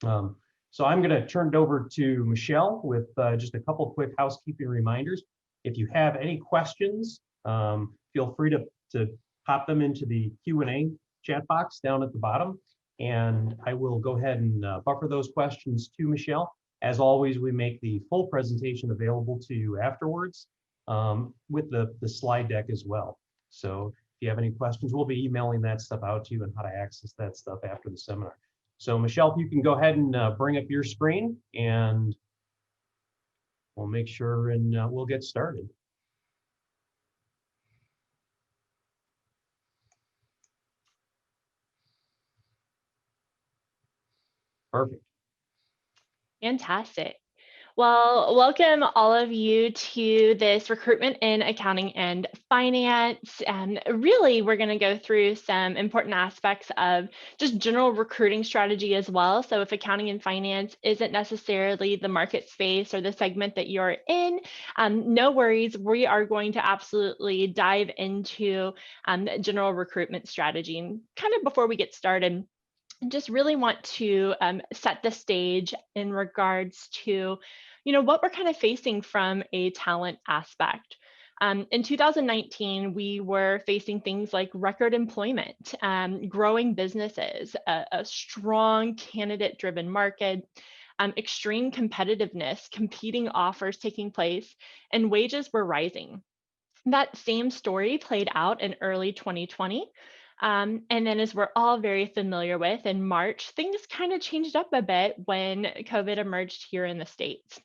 Um, so I'm going to turn it over to Michelle with just a couple quick housekeeping reminders. If you have any questions, feel free to pop them into the Q&A chat box down at the bottom, and I will go ahead and buffer those questions to Michelle. As always, we make the full presentation available to you afterwards with the slide deck as well. So if you have any questions, we'll be emailing that stuff out to you and how to access that stuff after the seminar. So Michelle, if you can go ahead and bring up your screen, and we'll make sure and we'll get started. Perfect. Fantastic. Well, welcome all of you to this recruitment in accounting and finance. And really, we're going to go through some important aspects of just general recruiting strategy as well. So if accounting and finance isn't necessarily the market space or the segment that you're in, no worries. We are going to absolutely dive into general recruitment strategy. And kind of before we get started, just really want to set the stage in regards to, what we're kind of facing from a talent aspect. In 2019, we were facing things like record employment, growing businesses, a strong candidate-driven market, extreme competitiveness, competing offers taking place, and wages were rising. That same story played out in early 2020. And then, as we're all very familiar with, in March, things kind of changed up a bit when COVID emerged here in the States.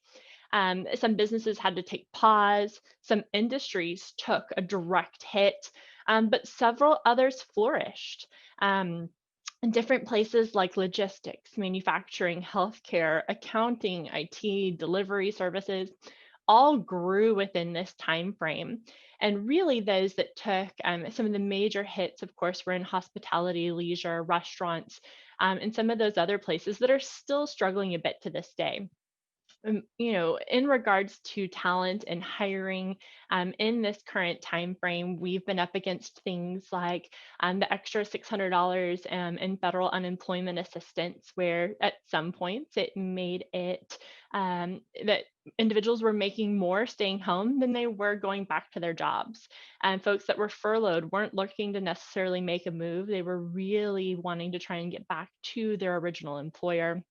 Some businesses had to take pause, some industries took a direct hit, but several others flourished. In different places like logistics, manufacturing, healthcare, accounting, IT, delivery services, all grew within this time frame. And really, those that took some of the major hits, of course, were in hospitality, leisure, restaurants, and some of those other places that are still struggling a bit to this day. In regards to talent and hiring in this current time frame, we've been up against things like the extra $600 in federal unemployment assistance, where at some points it made it that individuals were making more staying home than they were going back to their jobs. And folks that were furloughed weren't looking to necessarily make a move. They were really wanting to try and get back to their original employer.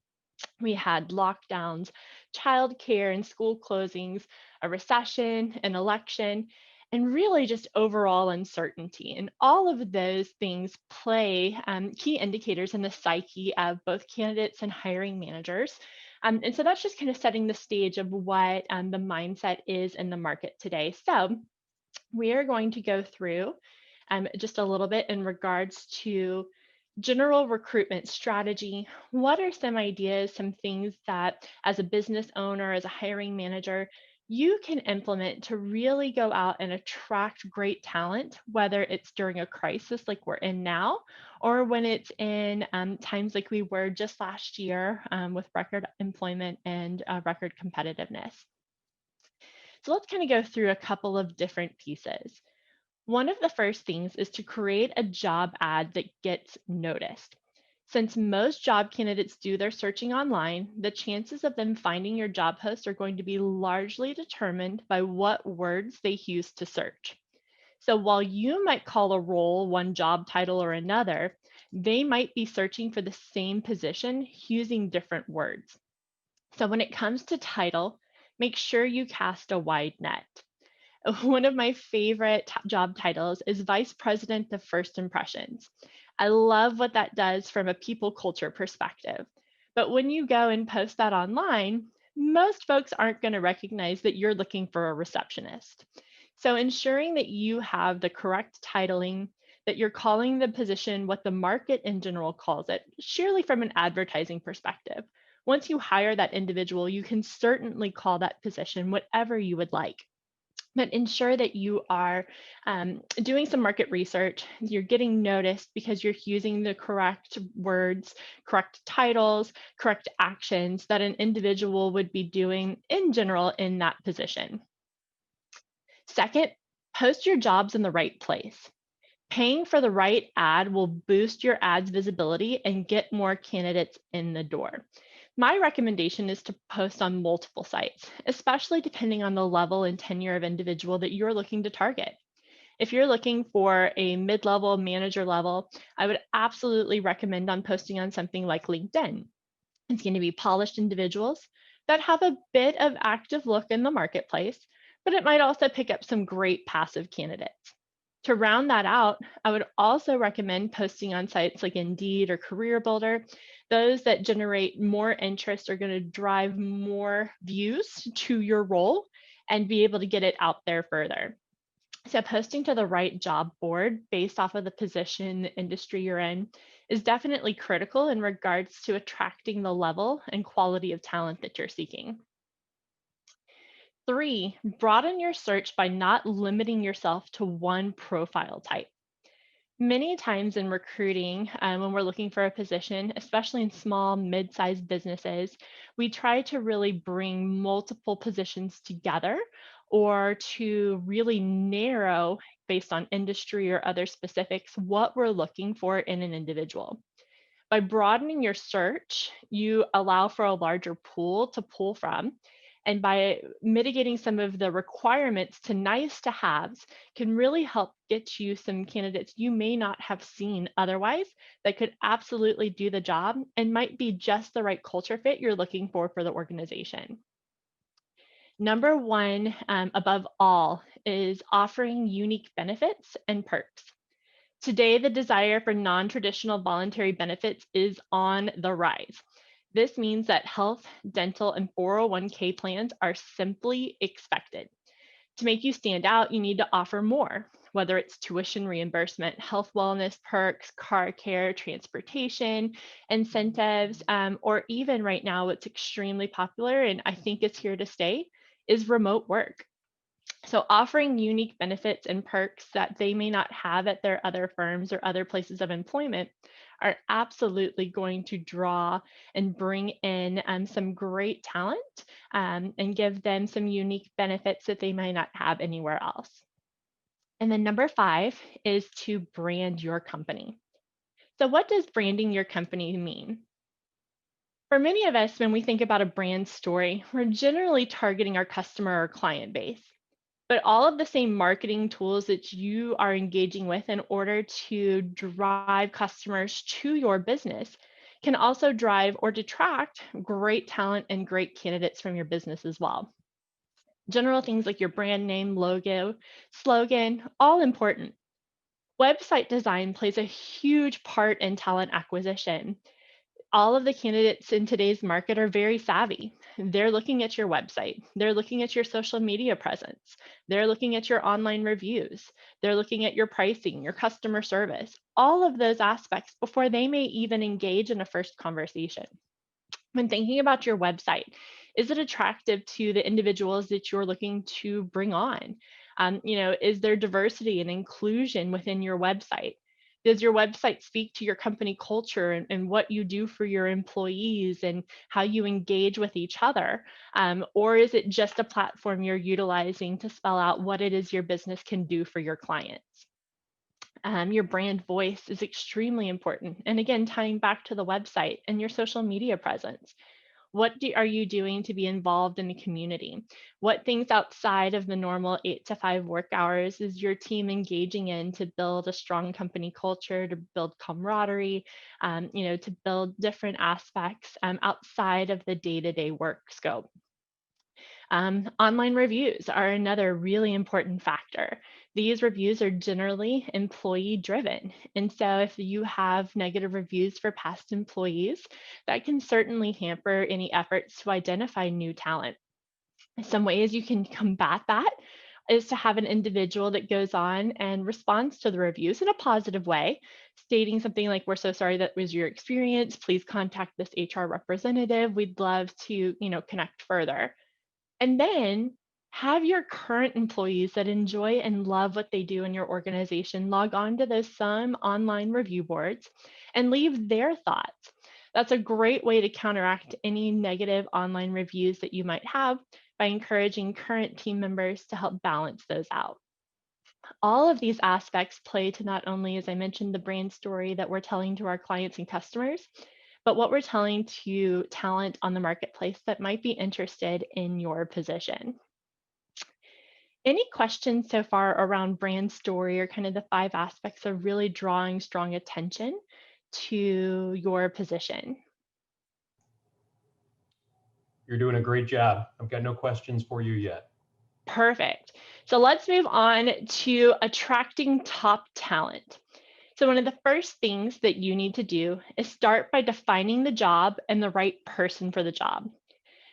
We had lockdowns, childcare and school closings, a recession, an election, and really just overall uncertainty. And all of those things play key indicators in the psyche of both candidates and hiring managers. And so that's just kind of setting the stage of what the mindset is in the market today. So we are going to go through just a little bit in regards to general recruitment strategy. What are some ideas, some things that as a business owner, as a hiring manager, you can implement to really go out and attract great talent, whether it's during a crisis like we're in now, or when it's in times like we were just last year with record employment and record competitiveness. So let's kind of go through a couple of different pieces. One of the first things is to create a job ad that gets noticed. Since most job candidates do their searching online, the chances of them finding your job post are going to be largely determined by what words they use to search. So while you might call a role one job title or another, they might be searching for the same position using different words. So when it comes to title, make sure you cast a wide net. One of my favorite job titles is Vice President of First Impressions. I love what that does from a people culture perspective. But when you go and post that online, most folks aren't going to recognize that you're looking for a receptionist. So ensuring that you have the correct titling, that you're calling the position what the market in general calls it, surely from an advertising perspective. Once you hire that individual, you can certainly call that position whatever you would like, but ensure that you are doing some market research. You're getting noticed because you're using the correct words, correct titles, correct actions that an individual would be doing in general in that position. Second, post your jobs in the right place. Paying for the right ad will boost your ad's visibility and get more candidates in the door. My recommendation is to post on multiple sites, especially depending on the level and tenure of individual that you're looking to target. If you're looking for a mid-level manager level, I would absolutely recommend on posting on something like LinkedIn. It's going to be polished individuals that have a bit of active look in the marketplace, but it might also pick up some great passive candidates. To round that out, I would also recommend posting on sites like Indeed or Career Builder. Those that generate more interest are going to drive more views to your role and be able to get it out there further. So posting to the right job board based off of the position, the industry you're in is definitely critical in regards to attracting the level and quality of talent that you're seeking. 3, broaden your search by not limiting yourself to one profile type. Many times in recruiting, when we're looking for a position, especially in small, mid-sized businesses, we try to really bring multiple positions together or to really narrow, based on industry or other specifics, what we're looking for in an individual. By broadening your search, you allow for a larger pool to pull from. And by mitigating some of the requirements to nice to haves, can really help get you some candidates you may not have seen otherwise that could absolutely do the job and might be just the right culture fit you're looking for the organization. Number one, above all, is offering unique benefits and perks. Today, the desire for non-traditional voluntary benefits is on the rise. This means that health, dental, and 401k plans are simply expected. To make you stand out, you need to offer more, whether it's tuition reimbursement, health wellness perks, car care, transportation, incentives, or even right now, what's extremely popular and I think is here to stay is remote work. So offering unique benefits and perks that they may not have at their other firms or other places of employment are absolutely going to draw and bring in some great talent and give them some unique benefits that they might not have anywhere else. And then number 5 is to brand your company. So what does branding your company mean? For many of us, when we think about a brand story, we're generally targeting our customer or client base. But all of the same marketing tools that you are engaging with in order to drive customers to your business can also drive or detract great talent and great candidates from your business as well. General things like your brand name, logo, slogan, all important. Website design plays a huge part in talent acquisition. All of the candidates in today's market are very savvy. They're looking at your website. They're looking at your social media presence. They're looking at your online reviews. They're looking at your pricing, your customer service, all of those aspects before they may even engage in a first conversation. When thinking about your website, is it attractive to the individuals that you're looking to bring on? Is there diversity and inclusion within your website? Does your website speak to your company culture and what you do for your employees and how you engage with each other? Or is it just a platform you're utilizing to spell out what it is your business can do for your clients? Your brand voice is extremely important. And again, tying back to the website and your social media presence. Are you doing to be involved in the community? What things outside of the normal 8 to 5 work hours is your team engaging in to build a strong company culture, to build camaraderie, to build different aspects outside of the day-to-day work scope? Online reviews are another really important factor. These reviews are generally employee driven. And so if you have negative reviews for past employees, that can certainly hamper any efforts to identify new talent. Some ways you can combat that is to have an individual that goes on and responds to the reviews in a positive way, stating something like, "We're so sorry that was your experience. Please contact this HR representative. We'd love to, connect further." And then have your current employees that enjoy and love what they do in your organization log on to those some online review boards and leave their thoughts. That's a great way to counteract any negative online reviews that you might have by encouraging current team members to help balance those out. all of these aspects play to not only, as I mentioned, the brand story that we're telling to our clients and customers, but what we're telling to talent on the marketplace that might be interested in your position. Any questions so far around brand story or kind of the 5 aspects of really drawing strong attention to your position? You're doing a great job. I've got no questions for you yet. Perfect. So let's move on to attracting top talent. So, one of the first things that you need to do is start by defining the job and the right person for the job.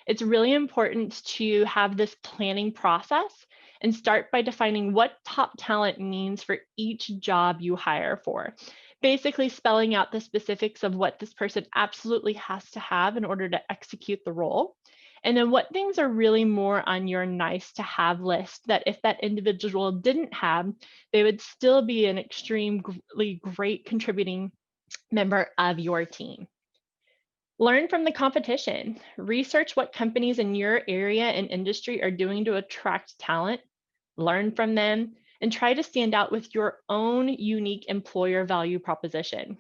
It's really important to have this planning process and start by defining what top talent means for each job you hire for. Basically, spelling out the specifics of what this person absolutely has to have in order to execute the role. And then what things are really more on your nice to have list that if that individual didn't have, they would still be an extremely great contributing member of your team. Learn from the competition. Research what companies in your area and industry are doing to attract talent. Learn from them and try to stand out with your own unique employer value proposition.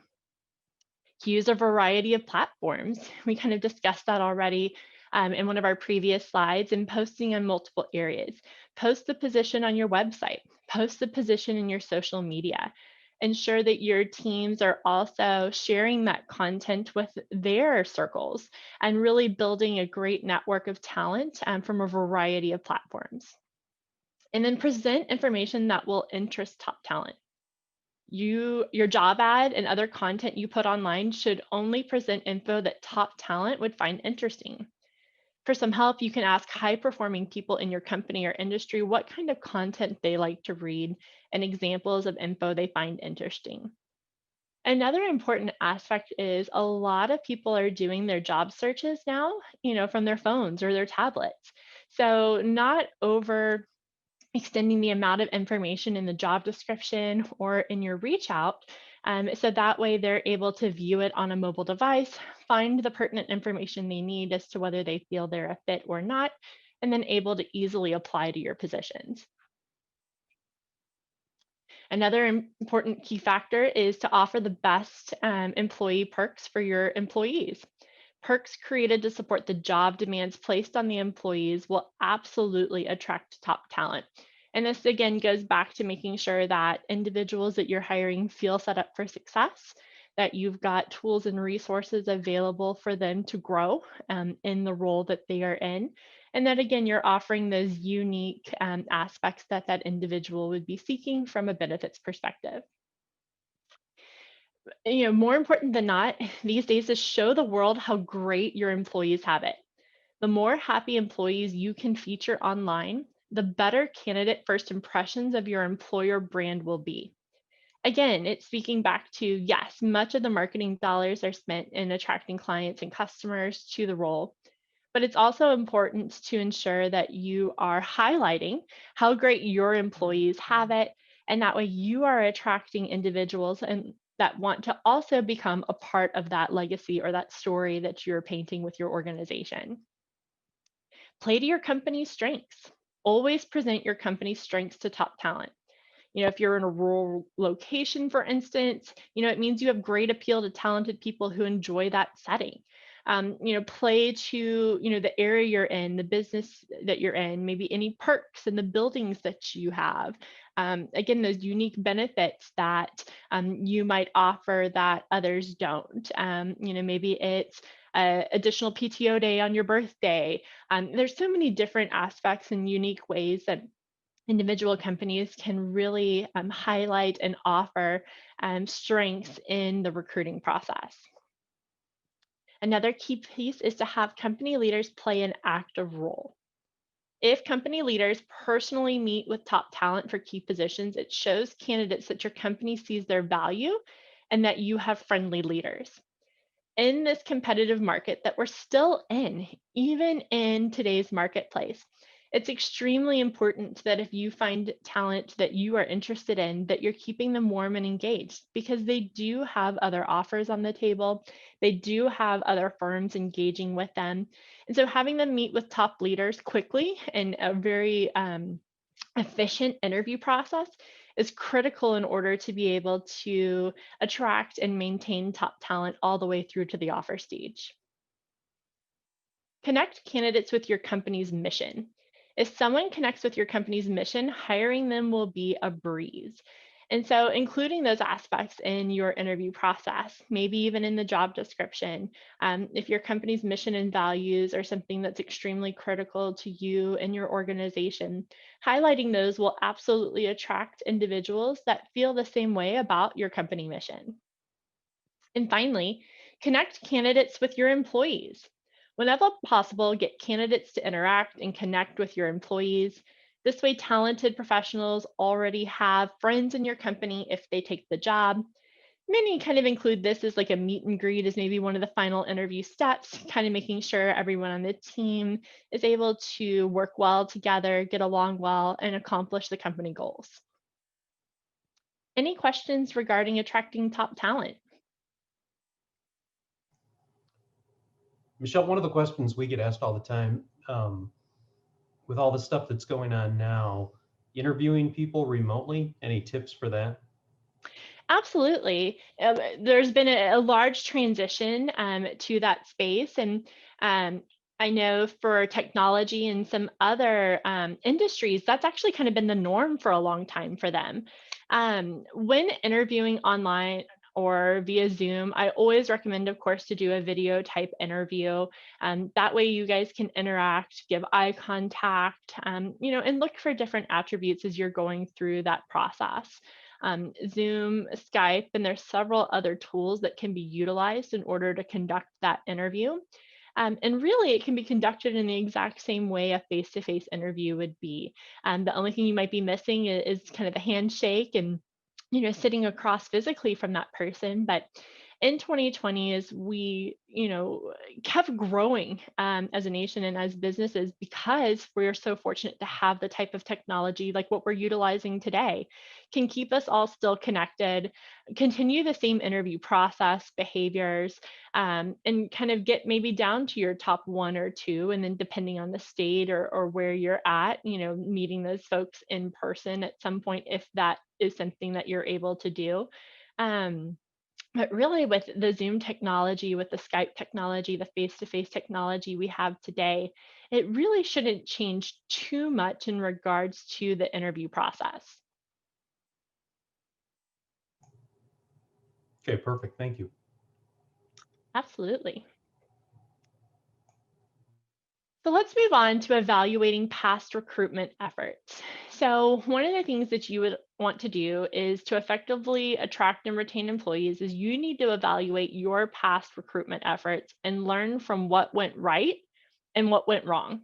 Use a variety of platforms. We kind of discussed that already in one of our previous slides, and posting on multiple areas. Post the position on your website, post the position in your social media. Ensure that your teams are also sharing that content with their circles and really building a great network of talent from a variety of platforms. And then present information that will interest top talent. Your job ad and other content you put online should only present info that top talent would find interesting. For some help, you can ask high performing people in your company or industry what kind of content they like to read and examples of info they find interesting. Another important aspect is a lot of people are doing their job searches now, from their phones or their tablets. So not over extending the amount of information in the job description or in your reach out. So that way they're able to view it on a mobile device, find the pertinent information they need as to whether they feel they're a fit or not, and then able to easily apply to your positions. Another important key factor is to offer the best employee perks for your employees. Perks created to support the job demands placed on the employees will absolutely attract top talent. And this again goes back to making sure that individuals that you're hiring feel set up for success, that you've got tools and resources available for them to grow in the role that they are in. And that again, you're offering those unique aspects that that individual would be seeking from a benefits perspective. More important than not, these days is show the world how great your employees have it. The more happy employees you can feature online, the better candidate first impressions of your employer brand will be. Again, it's speaking back to yes, much of the marketing dollars are spent in attracting clients and customers to the role, but it's also important to ensure that you are highlighting how great your employees have it. And that way you are attracting individuals and that want to also become a part of that legacy or that story that you're painting with your organization. Play to your company's strengths. Always present your company's strengths to top talent. If you're in a rural location, for instance, it means you have great appeal to talented people who enjoy that setting. Play to, the area you're in, the business that you're in, maybe any perks in the buildings that you have. Again, those unique benefits that you might offer that others don't. Maybe it's additional PTO day on your birthday. There's so many different aspects and unique ways that individual companies can really highlight and offer strengths in the recruiting process. Another key piece is to have company leaders play an active role. If company leaders personally meet with top talent for key positions, it shows candidates that your company sees their value and that you have friendly leaders. In this competitive market that we're still in, even in today's marketplace, it's extremely important that if you find talent that you are interested in, that you're keeping them warm and engaged because they do have other offers on the table. They do have other firms engaging with them. And so having them meet with top leaders quickly in a very efficient interview process is critical in order to be able to attract and maintain top talent all the way through to the offer stage. Connect candidates with your company's mission. If someone connects with your company's mission, hiring them will be a breeze. And so, including those aspects in your interview process, maybe even in the job description, if your company's mission and values are something that's extremely critical to you and your organization, highlighting those will absolutely attract individuals that feel the same way about your company mission. And finally, connect candidates with your employees. Whenever possible, get candidates to interact and connect with your employees. This way, talented professionals already have friends in your company if they take the job. Many kind of include this as like a meet and greet as maybe one of the final interview steps, kind of making sure everyone on the team is able to work well together, get along well, and accomplish the company goals. Any questions regarding attracting top talent? Michelle, one of the questions we get asked all the time, with all the stuff that's going on now, interviewing people remotely, any tips for that? Absolutely. There's been a large transition to that space. And um, I know for technology and some other industries, that's actually kind of been the norm for a long time for them. When interviewing online or via Zoom, I always recommend, of course, to do a video type interview. That way you guys can interact, give eye contact, and look for different attributes as you're going through that process. Zoom, Skype, and there's several other tools that can be utilized in order to conduct that interview. And really, it can be conducted in the exact same way a face-to-face interview would be. The only thing you might be missing is kind of a handshake and sitting across physically from that person. But in 2020, as we kept growing as a nation and as businesses, because we're so fortunate to have the type of technology like what we're utilizing today, can keep us all still connected, continue the same interview process, behaviors, and kind of get maybe down to your top one or two, and then depending on the state or where you're at, meeting those folks in person at some point if that is something that you're able to do. But really, with the Zoom technology, with the Skype technology, the face-to-face technology we have today, it really shouldn't change too much in regards to the interview process. Okay, perfect. Thank you. Absolutely. So let's move on to evaluating past recruitment efforts. So one of the things that you would want to do is to effectively attract and retain employees is you need to evaluate your past recruitment efforts and learn from what went right and what went wrong.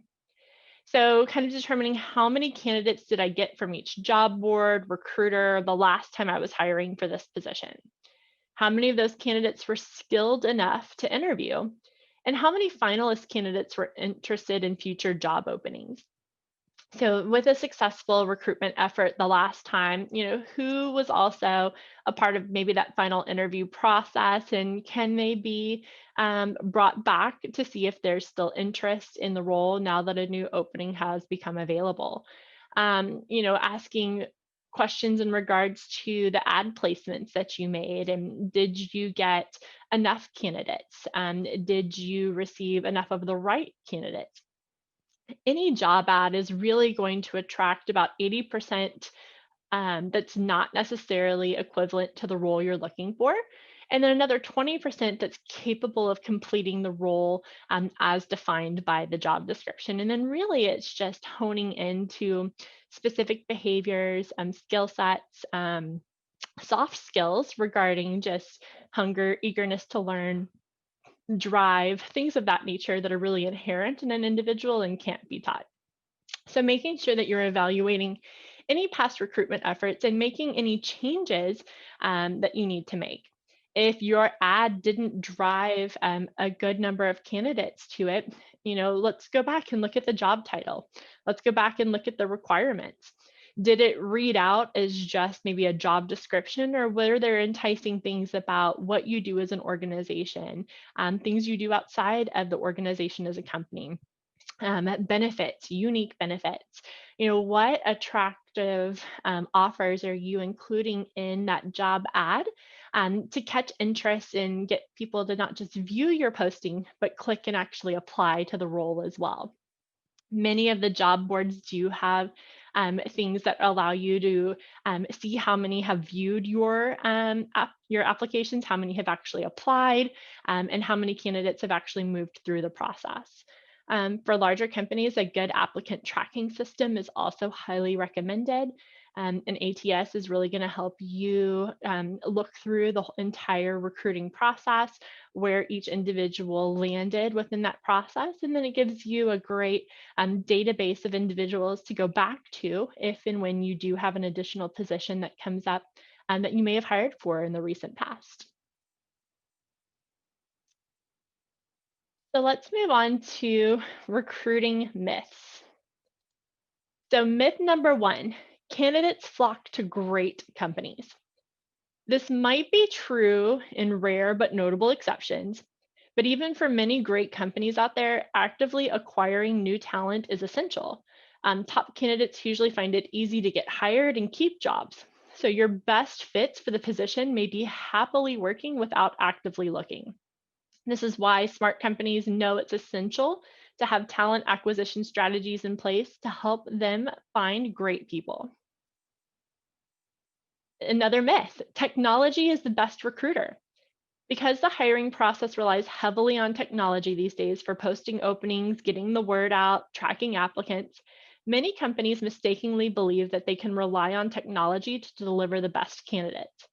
So kind of determining how many candidates did I get from each job board, recruiter, the last time I was hiring for this position? How many of those candidates were skilled enough to interview? And how many finalist candidates were interested in future job openings? So with a successful recruitment effort the last time, who was also a part of maybe that final interview process, and can they be brought back to see if there's still interest in the role now that a new opening has become available? Asking questions in regards to the ad placements that you made, and did you get enough candidates? Did you receive enough of the right candidates? Any job ad is really going to attract about 80% that's not necessarily equivalent to the role you're looking for. And then another 20% that's capable of completing the role as defined by the job description. And then really it's just honing into specific behaviors, skill sets, soft skills regarding just hunger, eagerness to learn, drive, things of that nature that are really inherent in an individual and can't be taught. So making sure that you're evaluating any past recruitment efforts and making any changes that you need to make. If your ad didn't drive a good number of candidates to it, let's go back and look at the job title. Let's go back and look at the requirements. Did it read out as just maybe a job description, or were there enticing things about what you do as an organization, things you do outside of the organization as a company? benefits, unique benefits. What attractive offers are you including in that job ad to catch interest and get people to not just view your posting, but click and actually apply to the role as well. Many of the job boards do have things that allow you to see how many have viewed your applications, how many have actually applied, and how many candidates have actually moved through the process. For larger companies, a good applicant tracking system is also highly recommended. And ATS is really going to help you look through the entire recruiting process, where each individual landed within that process. And then it gives you a great database of individuals to go back to if and when you do have an additional position that comes up that you may have hired for in the recent past. So let's move on to recruiting myths. So myth number one, candidates flock to great companies. This might be true in rare but notable exceptions, but even for many great companies out there, actively acquiring new talent is essential. Top candidates usually find it easy to get hired and keep jobs. So your best fits for the position may be happily working without actively looking. This is why smart companies know it's essential to have talent acquisition strategies in place to help them find great people. Another myth, technology is the best recruiter. Because the hiring process relies heavily on technology these days for posting openings, getting the word out, tracking applicants, many companies mistakenly believe that they can rely on technology to deliver the best candidates.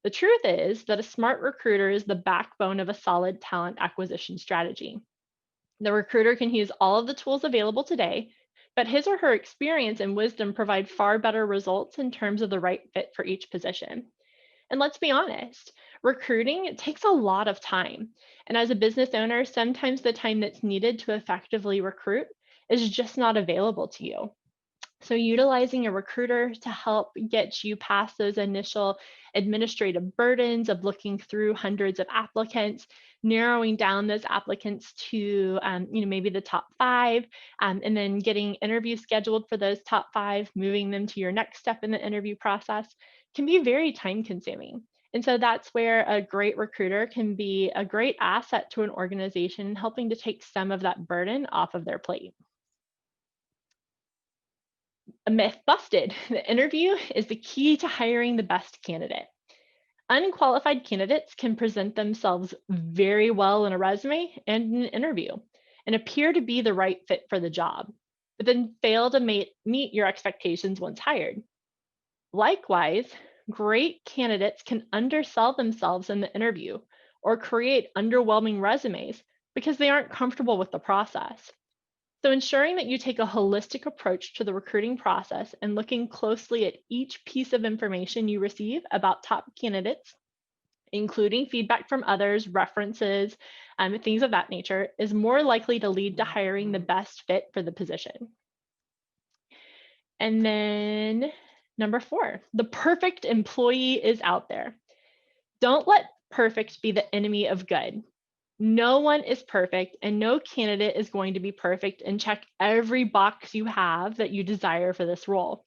The truth is that a smart recruiter is the backbone of a solid talent acquisition strategy. The recruiter can use all of the tools available today, but his or her experience and wisdom provide far better results in terms of the right fit for each position. And let's be honest, recruiting it takes a lot of time. And as a business owner, sometimes the time that's needed to effectively recruit is just not available to you. So, utilizing a recruiter to help get you past those initial administrative burdens of looking through hundreds of applicants, narrowing down those applicants to, maybe the top five, and then getting interviews scheduled for those top five, moving them to your next step in the interview process can be very time consuming. And so that's where a great recruiter can be a great asset to an organization, helping to take some of that burden off of their plate. A myth busted. The interview is the key to hiring the best candidate. Unqualified candidates can present themselves very well in a resume and in an interview and appear to be the right fit for the job, but then fail to meet your expectations once hired. Likewise, great candidates can undersell themselves in the interview or create underwhelming resumes because they aren't comfortable with the process. So, ensuring that you take a holistic approach to the recruiting process and looking closely at each piece of information you receive about top candidates, including feedback from others, references, things of that nature, is more likely to lead to hiring the best fit for the position. And then number four, the perfect employee is out there. Don't let perfect be the enemy of good. No one is perfect, and no candidate is going to be perfect and check every box you have that you desire for this role,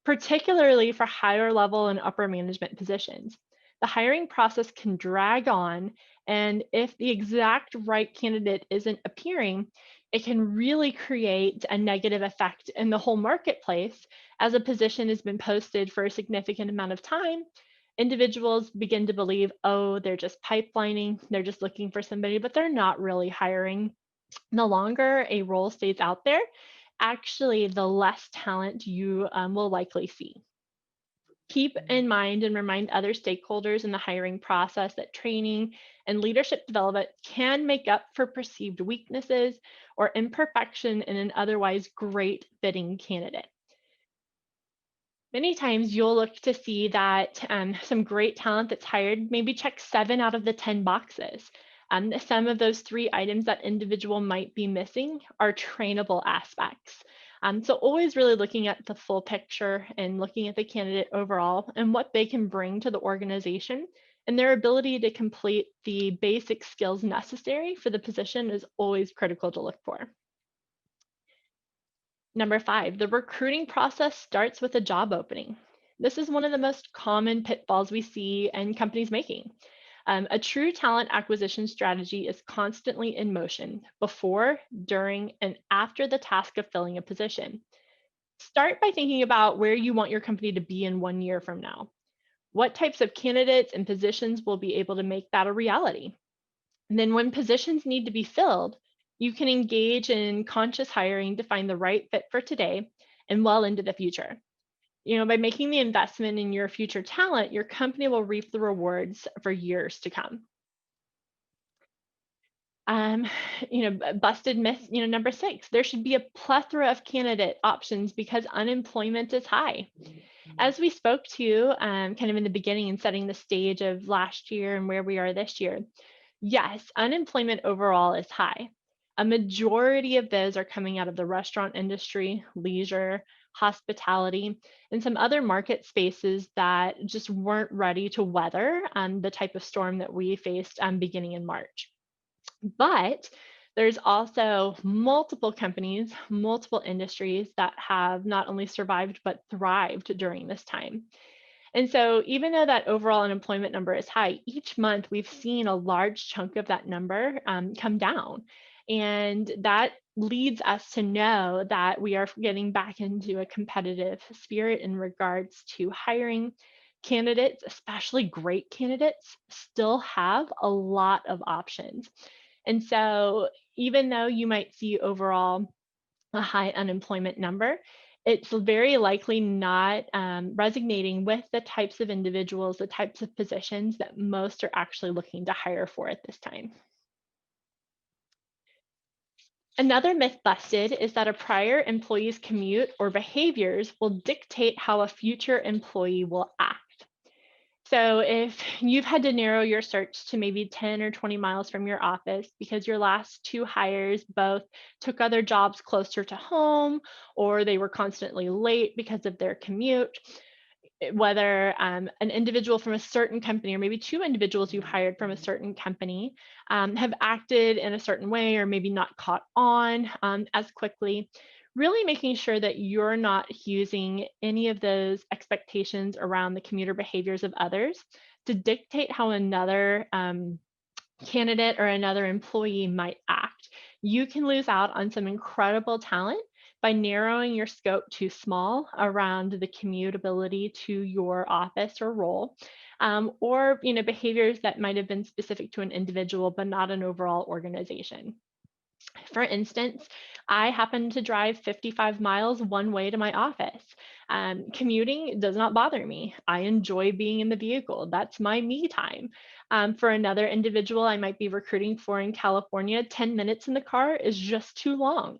particularly for higher level and upper management positions. The hiring process can drag on, and if the exact right candidate isn't appearing, it can really create a negative effect in the whole marketplace. As a position has been posted for a significant amount of time, individuals begin to believe, oh, they're just pipelining, they're just looking for somebody, but they're not really hiring. The longer a role stays out there, actually, the less talent you will likely see. Keep in mind and remind other stakeholders in the hiring process that training and leadership development can make up for perceived weaknesses or imperfection in an otherwise great fitting candidate. Many times you'll look to see that some great talent that's hired maybe checks 7 out of the 10 boxes. Some of those 3 items that individual might be missing are trainable aspects. So always really looking at the full picture and looking at the candidate overall and what they can bring to the organization and their ability to complete the basic skills necessary for the position is always critical to look for. Number 5, the recruiting process starts with a job opening. This is one of the most common pitfalls we see in companies making. A true talent acquisition strategy is constantly in motion before, during, and after the task of filling a position. Start by thinking about where you want your company to be in 1 year from now. What types of candidates and positions will be able to make that a reality? And then when positions need to be filled, you can engage in conscious hiring to find the right fit for today and well into the future. By making the investment in your future talent, your company will reap the rewards for years to come. Um, Busted myth, number 6, there should be a plethora of candidate options because unemployment is high. As we spoke to kind of in the beginning and setting the stage of last year and where we are this year, yes, unemployment overall is high. A majority of those are coming out of the restaurant industry, leisure, hospitality, and some other market spaces that just weren't ready to weather the type of storm that we faced beginning in March. But there's also multiple companies, multiple industries that have not only survived but thrived during this time. And so, even though that overall unemployment number is high, each month we've seen a large chunk of that number come down. And that leads us to know that we are getting back into a competitive spirit in regards to hiring. Candidates, especially great candidates, still have a lot of options. And so, even though you might see overall a high unemployment number, it's very likely not resonating with the types of individuals, the types of positions that most are actually looking to hire for at this time. Another myth busted is that a prior employee's commute or behaviors will dictate how a future employee will act. So if you've had to narrow your search to maybe 10 or 20 miles from your office because your last two hires both took other jobs closer to home or they were constantly late because of their commute, whether an individual from a certain company or maybe two individuals you've hired from a certain company have acted in a certain way or maybe not caught on as quickly, really making sure that you're not using any of those expectations around the commuter behaviors of others to dictate how another candidate or another employee might act. You can lose out on some incredible talent by narrowing your scope too small around the commutability to your office or role, or behaviors that might have been specific to an individual but not an overall organization. For instance, I happen to drive 55 miles one way to my office. Commuting does not bother me. I enjoy being in the vehicle. That's my me time. For another individual I might be recruiting for in California, 10 minutes in the car is just too long.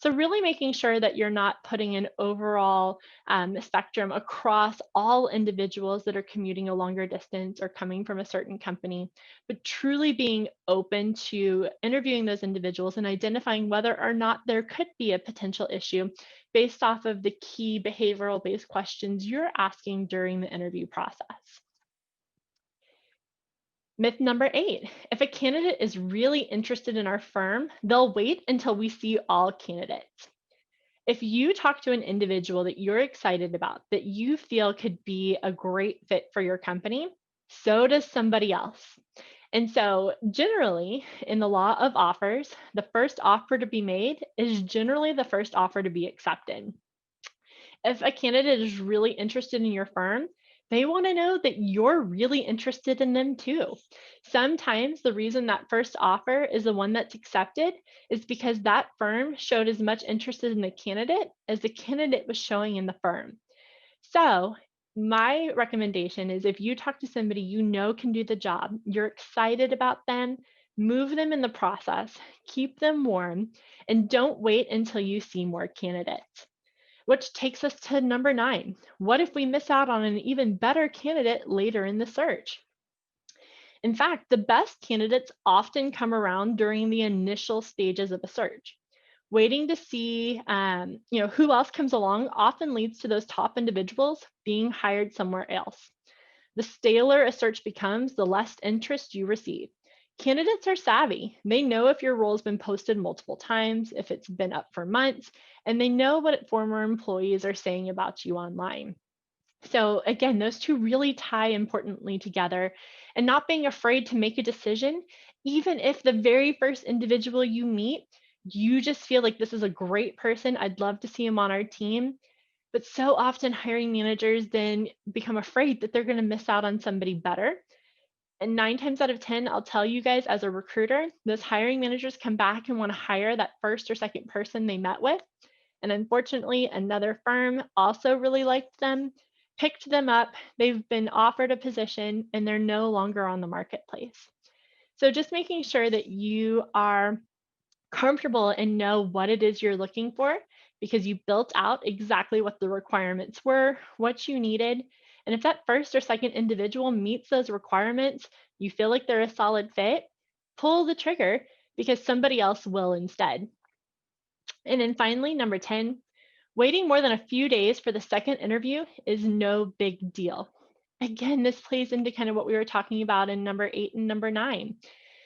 So, really making sure that you're not putting an overall spectrum across all individuals that are commuting a longer distance or coming from a certain company, but truly being open to interviewing those individuals and identifying whether or not there could be a potential issue based off of the key behavioral based questions you're asking during the interview process. Myth number 8, if a candidate is really interested in our firm, they'll wait until we see all candidates. If you talk to an individual that you're excited about, that you feel could be a great fit for your company, so does somebody else. And so, generally, in the law of offers, the first offer to be made is generally the first offer to be accepted. If a candidate is really interested in your firm, they want to know that you're really interested in them too. Sometimes the reason that first offer is the one that's accepted is because that firm showed as much interest in the candidate as the candidate was showing in the firm. So, my recommendation is if you talk to somebody you know can do the job, you're excited about them, move them in the process, keep them warm, and don't wait until you see more candidates. Which takes us to number 9. What if we miss out on an even better candidate later in the search? In fact, the best candidates often come around during the initial stages of a search. Waiting to see, who else comes along often leads to those top individuals being hired somewhere else. The staler a search becomes, the less interest you receive. Candidates are savvy. They know if your role has been posted multiple times, if it's been up for months, and they know what former employees are saying about you online. So again, those two really tie importantly together, and not being afraid to make a decision, even if the very first individual you meet, you just feel like this is a great person. I'd love to see him on our team. But so often hiring managers then become afraid that they're going to miss out on somebody better. And 9 times out of 10, I'll tell you guys as a recruiter, those hiring managers come back and want to hire that first or second person they met with. And unfortunately, another firm also really liked them, picked them up, they've been offered a position, and they're no longer on the marketplace. So just making sure that you are comfortable and know what it is you're looking for, because you built out exactly what the requirements were, what you needed. And if that first or second individual meets those requirements, you feel like they're a solid fit, pull the trigger, because somebody else will instead. And then finally, number 10, waiting more than a few days for the second interview is no big deal. Again, this plays into kind of what we were talking about in number 8 and number 9.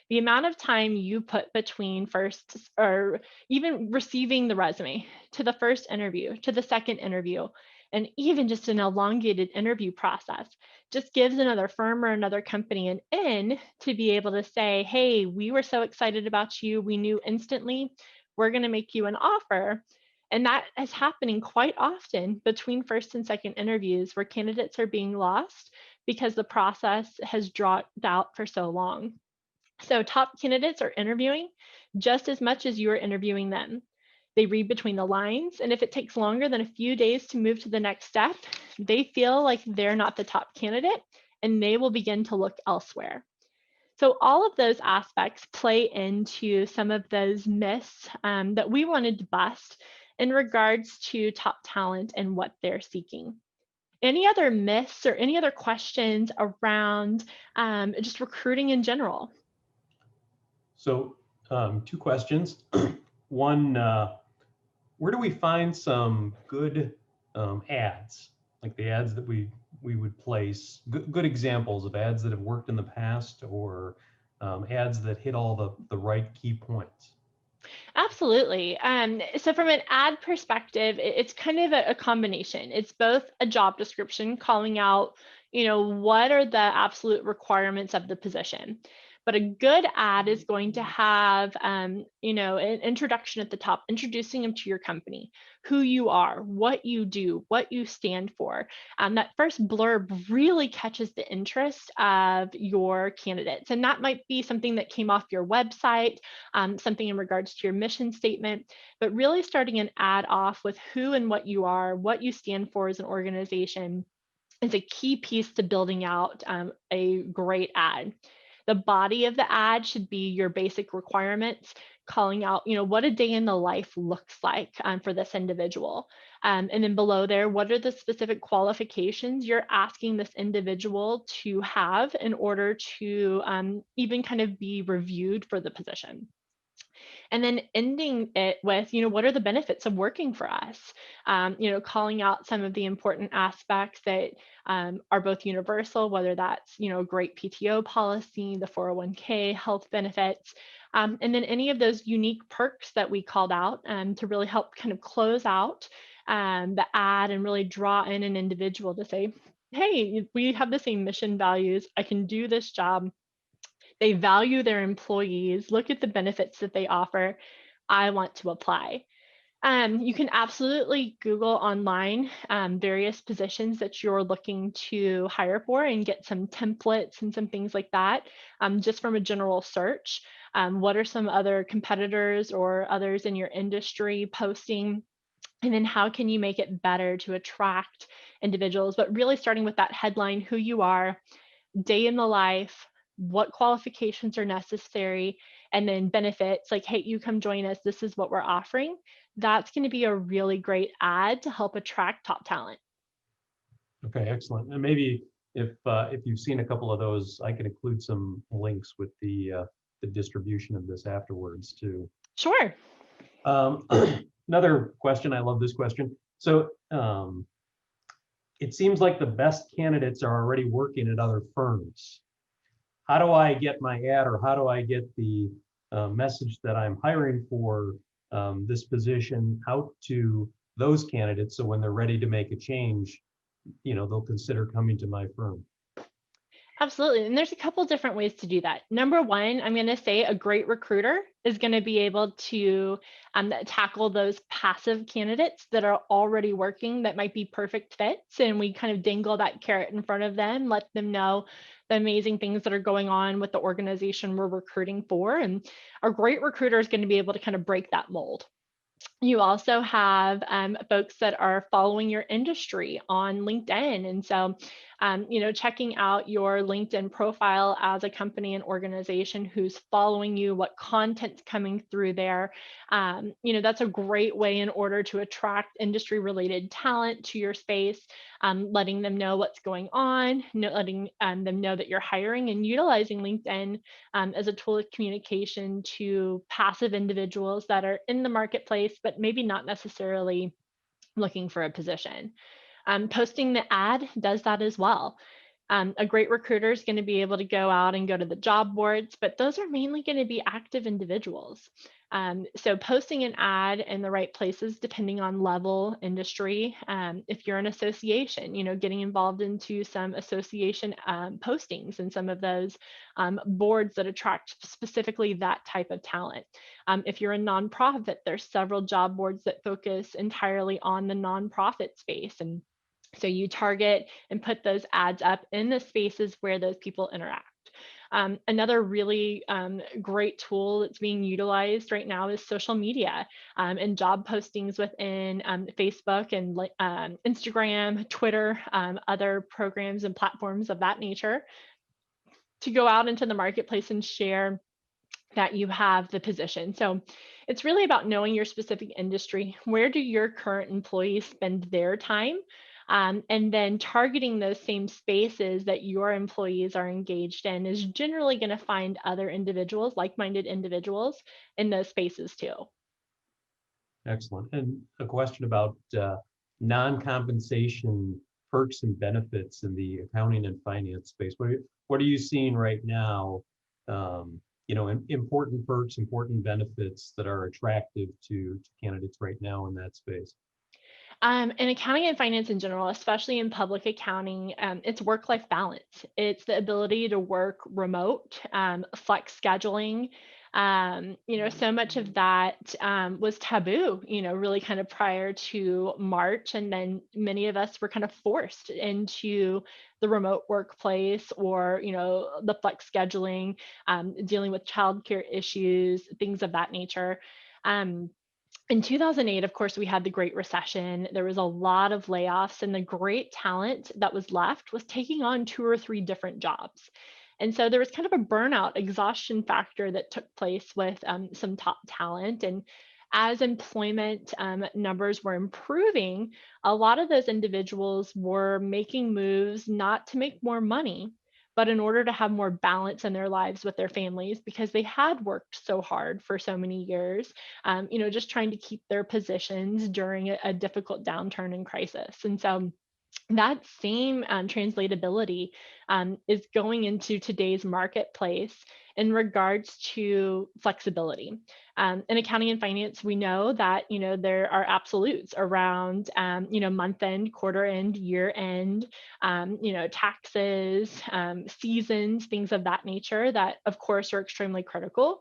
The amount of time you put between first or even receiving the resume to the first interview, to the second interview, and even just an elongated interview process just gives another firm or another company an in to be able to say, hey, we were so excited about you. We knew instantly we're going to make you an offer. And that is happening quite often between first and second interviews where candidates are being lost because the process has dragged out for so long. So top candidates are interviewing just as much as you are interviewing them. They read between the lines, and if it takes longer than a few days to move to the next step, they feel like they're not the top candidate and they will begin to look elsewhere. So all of those aspects play into some of those myths that we wanted to bust in regards to top talent and what they're seeking. Any other myths or any other questions around just recruiting in general? So 2 questions. One, where do we find some good ads, like the ads that we would place, good examples of ads that have worked in the past, or ads that hit all the right key points? Absolutely. So from an ad perspective, it's kind of a combination. It's both a job description calling out, what are the absolute requirements of the position. But a good ad is going to have, an introduction at the top, introducing them to your company, who you are, what you do, what you stand for. That first blurb really catches the interest of your candidates. And that might be something that came off your website, something in regards to your mission statement, but really starting an ad off with who and what you are, what you stand for as an organization is a key piece to building out a great ad. The body of the ad should be your basic requirements, calling out, what a day in the life looks like for this individual. And then below there, what are the specific qualifications you're asking this individual to have in order to even kind of be reviewed for the position? And then ending it with, what are the benefits of working for us? Calling out some of the important aspects that are both universal, whether that's, great PTO policy, the 401k, health benefits, and then any of those unique perks that we called out to really help kind of close out the ad and really draw in an individual to say, hey, we have the same mission values. I can do this job. They value their employees. Look at the benefits that they offer. I want to apply. You can absolutely Google online various positions that you're looking to hire for and get some templates and some things like that just from a general search. What are some other competitors or others in your industry posting? And then how can you make it better to attract individuals? But really starting with that headline, who you are, day in the life, what qualifications are necessary, and then benefits like, hey, you come join us. This is what we're offering. That's going to be a really great ad to help attract top talent. Okay, excellent. And maybe if you've seen a couple of those, I can include some links with the distribution of this afterwards too. Sure. Another question. I love this question. So it seems like the best candidates are already working at other firms. how do I get my ad, or how do I get the message that I'm hiring for this position out to those candidates, so when they're ready to make a change, they'll consider coming to my firm. Absolutely. And there's a couple different ways to do that. Number one, I'm going to say a great recruiter is going to be able to tackle those passive candidates that are already working that might be perfect fits. And we kind of dangle that carrot in front of them, let them know the amazing things that are going on with the organization we're recruiting for. And a great recruiter is going to be able to kind of break that mold. You also have folks that are following your industry on LinkedIn. And so, checking out your LinkedIn profile as a company and organization who's following you, what content's coming through there. That's a great way in order to attract industry related talent to your space, letting them know what's going on, letting them know that you're hiring, and utilizing LinkedIn as a tool of communication to passive individuals that are in the marketplace, but maybe not necessarily looking for a position. Posting the ad does that as well. A great recruiter is going to be able to go out and go to the job boards, but those are mainly going to be active individuals. So posting an ad in the right places, depending on level, industry. If you're an association, getting involved into some association postings and some of those boards that attract specifically that type of talent. If you're a nonprofit, there's several job boards that focus entirely on the nonprofit space. And so you target and put those ads up in the spaces where those people interact. Another really great tool that's being utilized right now is social media and job postings within Facebook and Instagram, Twitter, other programs and platforms of that nature, to go out into the marketplace and share that you have the position. So it's really about knowing your specific industry. Where do your current employees spend their time? And then targeting those same spaces that your employees are engaged in is generally going to find other individuals, like-minded individuals in those spaces too. Excellent. And a question about non-compensation perks and benefits in the accounting and finance space. What are you seeing right now? Important perks, important benefits that are attractive to candidates right now in that space. In accounting and finance in general, especially in public accounting, it's work-life balance. It's the ability to work remote, flex scheduling. So much of that was taboo, really kind of prior to March. And then many of us were kind of forced into the remote workplace, or, the flex scheduling, dealing with childcare issues, things of that nature. In 2008, of course, we had the Great Recession. There was a lot of layoffs, and the great talent that was left was taking on 2 or 3 different jobs. And so there was kind of a burnout, exhaustion factor that took place with some top talent. And as employment numbers were improving, a lot of those individuals were making moves not to make more money, but in order to have more balance in their lives with their families, because they had worked so hard for so many years, just trying to keep their positions during a difficult downturn and crisis. And so that same translatability is going into today's marketplace in regards to flexibility. In accounting and finance, we know that there are absolutes around month end, quarter end, year end, taxes, seasons, things of that nature that, of course, are extremely critical.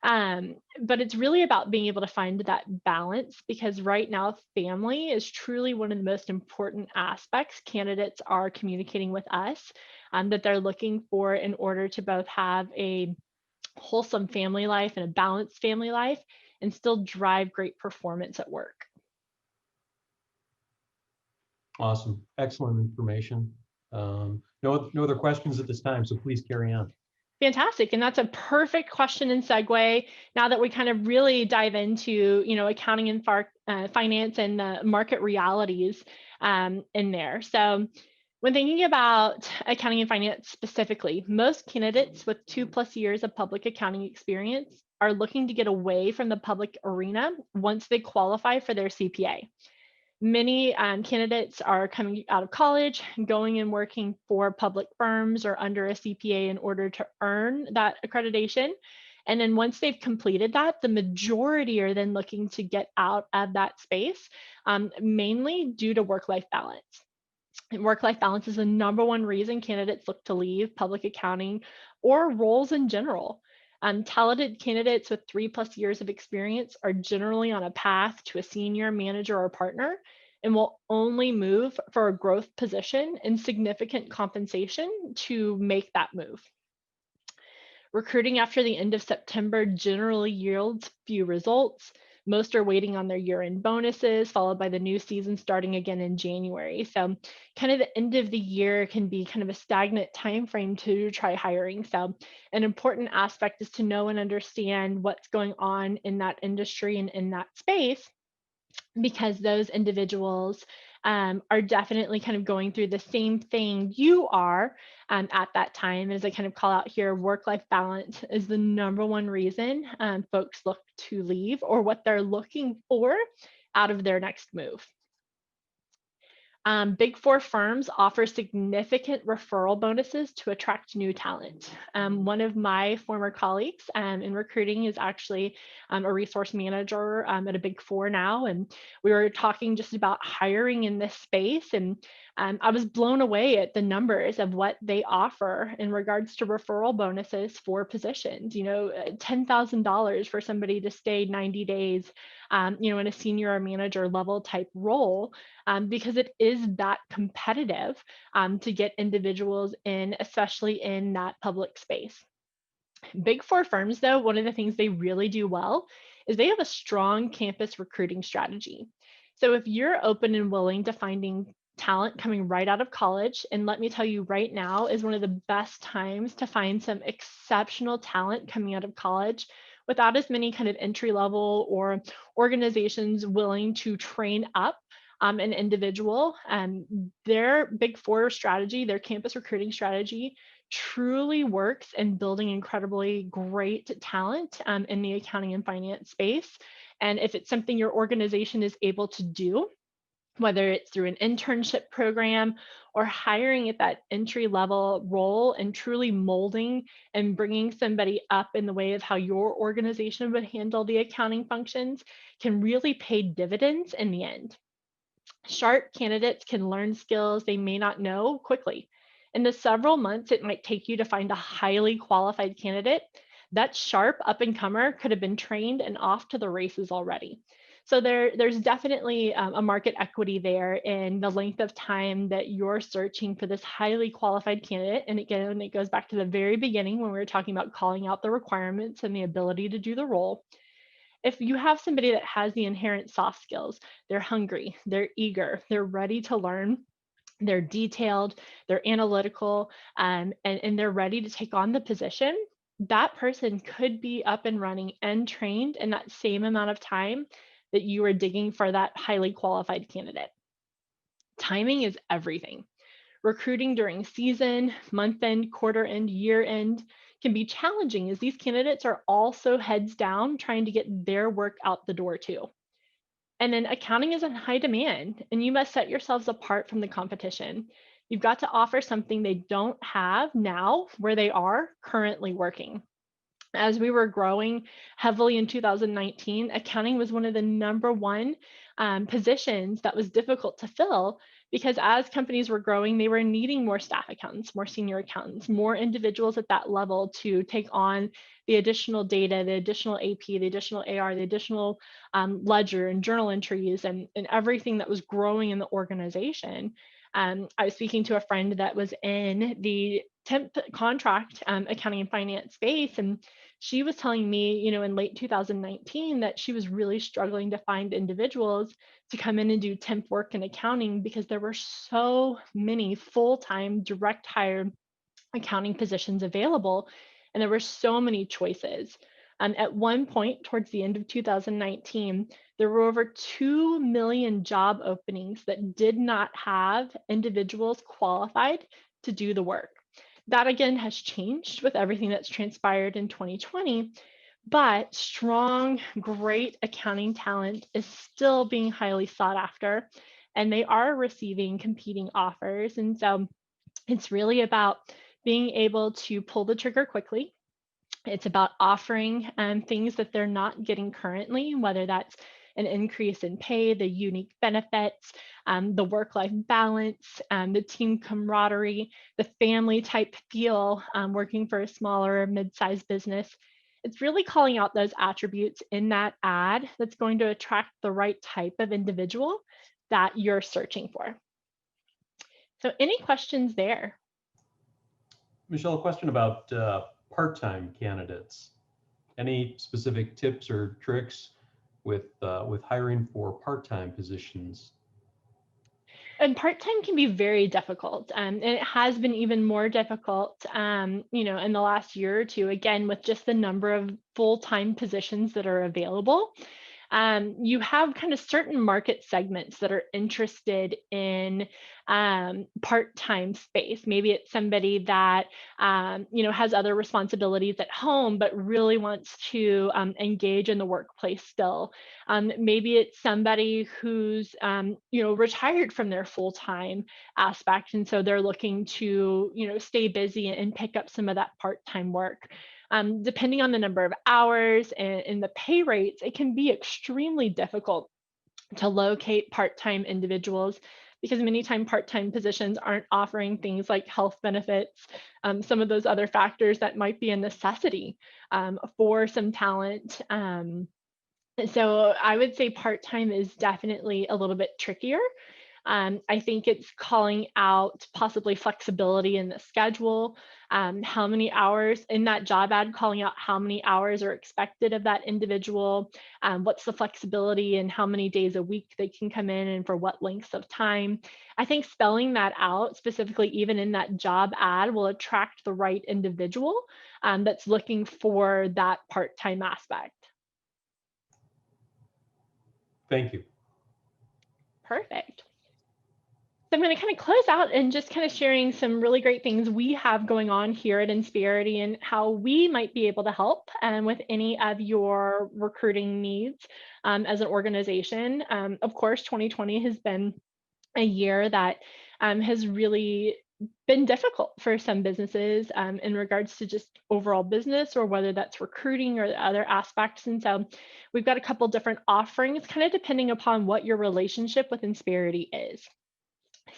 But it's really about being able to find that balance, because right now family is truly one of the most important aspects candidates are communicating with us, that they're looking for in order to both have a wholesome family life and a balanced family life and still drive great performance at work. Awesome. Excellent information. No other questions at this time, so please carry on. Fantastic. And that's a perfect question and segue now that we kind of really dive into, accounting and finance and the market realities in there. So when thinking about accounting and finance specifically, most candidates with 2+ years of public accounting experience are looking to get away from the public arena once they qualify for their CPA. Many candidates are coming out of college, going and working for public firms or under a CPA in order to earn that accreditation. And then once they've completed that, the majority are then looking to get out of that space, mainly due to work-life balance. And work-life balance is the number one reason candidates look to leave public accounting or roles in general. Talented candidates with 3+ years of experience are generally on a path to a senior manager or partner and will only move for a growth position and significant compensation to make that move. Recruiting after the end of September generally yields few results. Most are waiting on their year-end bonuses, followed by the new season starting again in January. So kind of the end of the year can be kind of a stagnant time frame to try hiring. So an important aspect is to know and understand what's going on in that industry and in that space, because those individuals are definitely kind of going through the same thing you are at that time. As I kind of call out here, work-life balance is the number one reason folks look to leave, or what they're looking for out of their next move. Big Four firms offer significant referral bonuses to attract new talent. One of my former colleagues in recruiting is actually a resource manager at a Big Four now, and we were talking just about hiring in this space, and I was blown away at the numbers of what they offer in regards to referral bonuses for positions. $10,000 for somebody to stay 90 days, in a senior or manager level type role, because it is that competitive to get individuals in, especially in that public space. Big Four firms, though, one of the things they really do well is they have a strong campus recruiting strategy. So if you're open and willing to finding talent coming right out of college, and let me tell you right now is one of the best times to find some exceptional talent coming out of college without as many kind of entry level or organizations willing to train up an individual. Their Big Four strategy, their campus recruiting strategy, truly works in building incredibly great talent in the accounting and finance space. And if it's something your organization is able to do, whether it's through an internship program or hiring at that entry level role and truly molding and bringing somebody up in the way of how your organization would handle the accounting functions, can really pay dividends in the end. Sharp candidates can learn skills they may not know quickly. In the several months it might take you to find a highly qualified candidate, that sharp up and comer could have been trained and off to the races already. So there's definitely a market equity there in the length of time that you're searching for this highly qualified candidate. And again, it goes back to the very beginning when we were talking about calling out the requirements and the ability to do the role. If you have somebody that has the inherent soft skills, they're hungry, they're eager, they're ready to learn, they're detailed, they're analytical, and they're ready to take on the position, that person could be up and running and trained in that same amount of time that you are digging for that highly qualified candidate. Timing is everything. Recruiting during season, month end, quarter end, year end can be challenging, as these candidates are also heads down trying to get their work out the door too. And then accounting is in high demand, and you must set yourselves apart from the competition. You've got to offer something they don't have now where they are currently working. As we were growing heavily in 2019, accounting was one of the number one positions that was difficult to fill, because as companies were growing, they were needing more staff accountants, more senior accountants, more individuals at that level to take on the additional data, the additional AP, the additional AR, the additional ledger and journal entries, and everything that was growing in the organization. I was speaking to a friend that was in the temp contract accounting and finance space, and she was telling me, in late 2019, that she was really struggling to find individuals to come in and do temp work in accounting, because there were so many full-time direct hire accounting positions available, and there were so many choices. At one point, towards the end of 2019, there were over 2 million job openings that did not have individuals qualified to do the work. That again has changed with everything that's transpired in 2020. But strong, great accounting talent is still being highly sought after, and they are receiving competing offers. And so it's really about being able to pull the trigger quickly. It's about offering things that they're not getting currently, whether that's an increase in pay, the unique benefits, the work life balance, the team camaraderie, the family type feel working for a smaller mid sized business. It's really calling out those attributes in that ad that's going to attract the right type of individual that you're searching for. So, any questions there? Michelle, a question about part-time candidates. Any specific tips or tricks with hiring for part-time positions? And part-time can be very difficult, and it has been even more difficult, in the last year or two, again, with just the number of full-time positions that are available. You have kind of certain market segments that are interested in part-time space. Maybe it's somebody that has other responsibilities at home, but really wants to engage in the workplace still. Maybe it's somebody who's retired from their full-time aspect, and so they're looking to stay busy and pick up some of that part-time work. Depending on the number of hours and the pay rates, it can be extremely difficult to locate part-time individuals because many times part-time positions aren't offering things like health benefits, some of those other factors that might be a necessity for some talent. So I would say part-time is definitely a little bit trickier. I think it's calling out possibly flexibility in the schedule, how many hours in that job ad, calling out how many hours are expected of that individual, what's the flexibility and how many days a week they can come in and for what lengths of time. I think spelling that out specifically, even in that job ad, will attract the right individual that's looking for that part-time aspect. Thank you. Perfect. So I'm going to kind of close out and just kind of sharing some really great things we have going on here at Insperity and how we might be able to help with any of your recruiting needs as an organization. Of course, 2020 has been a year that has really been difficult for some businesses in regards to just overall business or whether that's recruiting or other aspects. And so we've got a couple different offerings kind of depending upon what your relationship with Insperity is.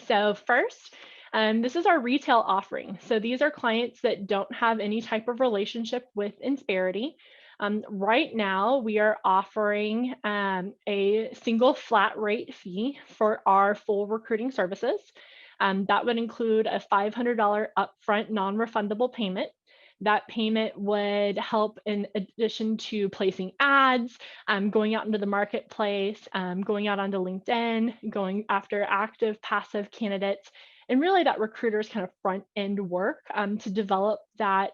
So first, this is our retail offering. So these are clients that don't have any type of relationship with Insperity. Right now, we are offering a single flat rate fee for our full recruiting services. That would include a $500 upfront non-refundable payment. That payment would help in addition to placing ads, going out into the marketplace, going out onto LinkedIn, going after active, passive candidates, and really that recruiter's kind of front end work to develop that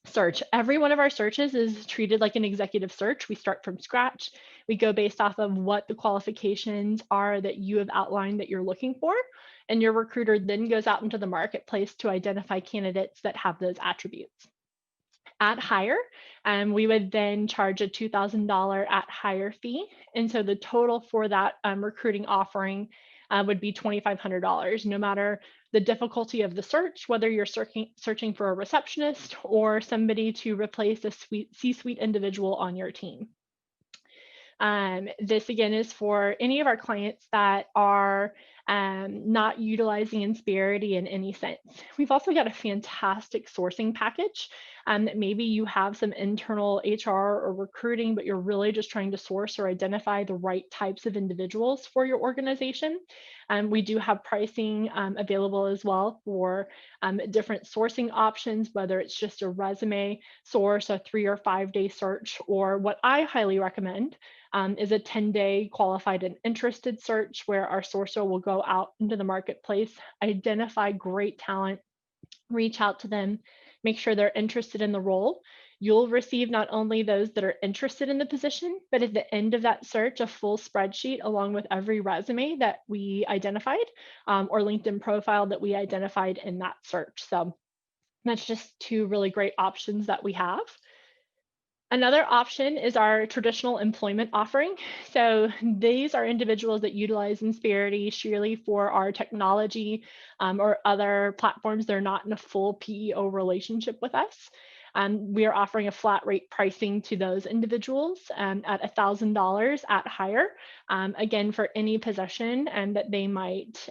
search. Every one of our searches is treated like an executive search. We start from scratch. We go based off of what the qualifications are that you have outlined that you're looking for. And your recruiter then goes out into the marketplace to identify candidates that have those attributes. At hire, we would then charge a $2,000 at hire fee. And so the total for that recruiting offering would be $2,500, no matter the difficulty of the search, whether you're searching for a receptionist or somebody to replace a C-suite individual on your team. This again is for any of our clients that are not utilizing Insperity in any sense. We've also got a fantastic sourcing package that maybe you have some internal HR or recruiting, but you're really just trying to source or identify the right types of individuals for your organization. We do have pricing available as well for different sourcing options, whether it's just a resume source, a 3 or 5 day search, or what I highly recommend is a 10-day qualified and interested search where our sourcer will go out into the marketplace, identify great talent, reach out to them, make sure they're interested in the role. You'll receive not only those that are interested in the position, but at the end of that search, a full spreadsheet along with every resume that we identified or LinkedIn profile that we identified in that search. So that's just two really great options that we have. Another option is our traditional employment offering. So these are individuals that utilize Insperity sheerly for our technology or other platforms. They're not in a full PEO relationship with us. We are offering a flat rate pricing to those individuals at $1,000 at hire, again, for any position that they might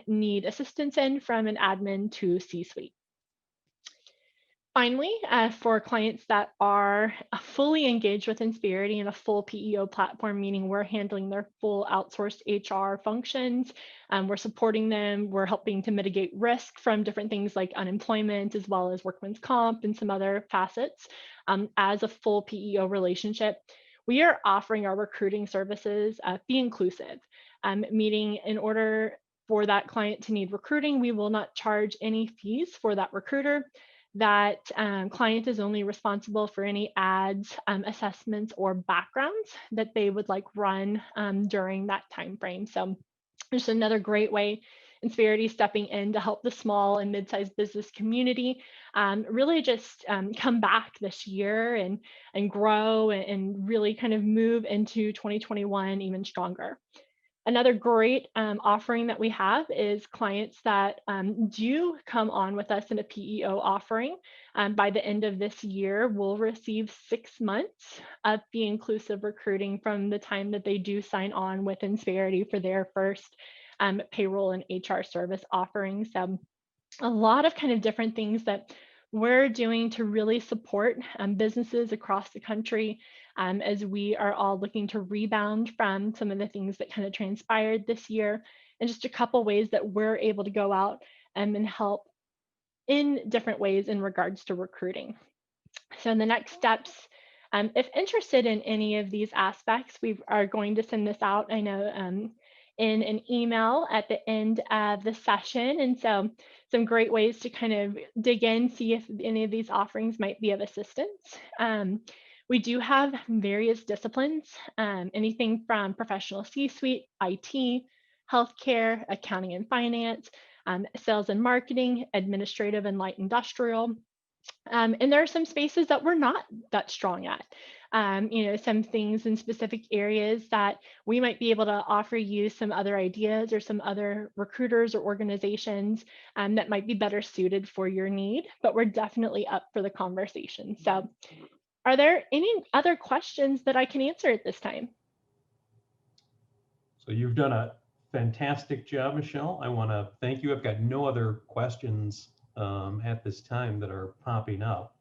need assistance in, from an admin to C-suite. Finally, for clients that are fully engaged with Insperity in a full PEO platform, meaning we're handling their full outsourced HR functions, we're supporting them, we're helping to mitigate risk from different things like unemployment, as well as workman's comp and some other facets. As a full PEO relationship, we are offering our recruiting services Be Inclusive, meaning in order for that client to need recruiting, we will not charge any fees for that recruiter. That client is only responsible for any ads, assessments, or backgrounds that they would like run during that time frame. So just another great way Insperity stepping in to help the small and mid-sized business community really just come back this year and grow and really kind of move into 2021 even stronger. Another great offering that we have is clients that do come on with us in a PEO offering. By the end of this year, will receive 6 months of Be Inclusive recruiting from the time that they do sign on with Insperity for their first payroll and HR service offerings. So a lot of kind of different things that we're doing to really support businesses across the country as we are all looking to rebound from some of the things that kind of transpired this year, and just a couple ways that we're able to go out and help in different ways in regards to recruiting. So in the next steps, if interested in any of these aspects, we are going to send this out, I know, in an email at the end of the session. And so some great ways to kind of dig in, see if any of these offerings might be of assistance. We do have various disciplines, anything from professional C-suite, IT, healthcare, accounting and finance, sales and marketing, administrative and light industrial. And there are some spaces that we're not that strong at. Some things in specific areas that we might be able to offer you some other ideas or some other recruiters or organizations that might be better suited for your need, but we're definitely up for the conversation. So are there any other questions that I can answer at this time? So you've done a fantastic job, Michelle. I want to thank you. I've got no other questions at this time that are popping up.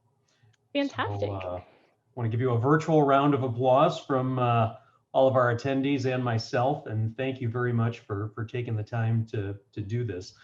Fantastic. So, I want to give you a virtual round of applause from all of our attendees and myself, and thank you very much for taking the time to do this.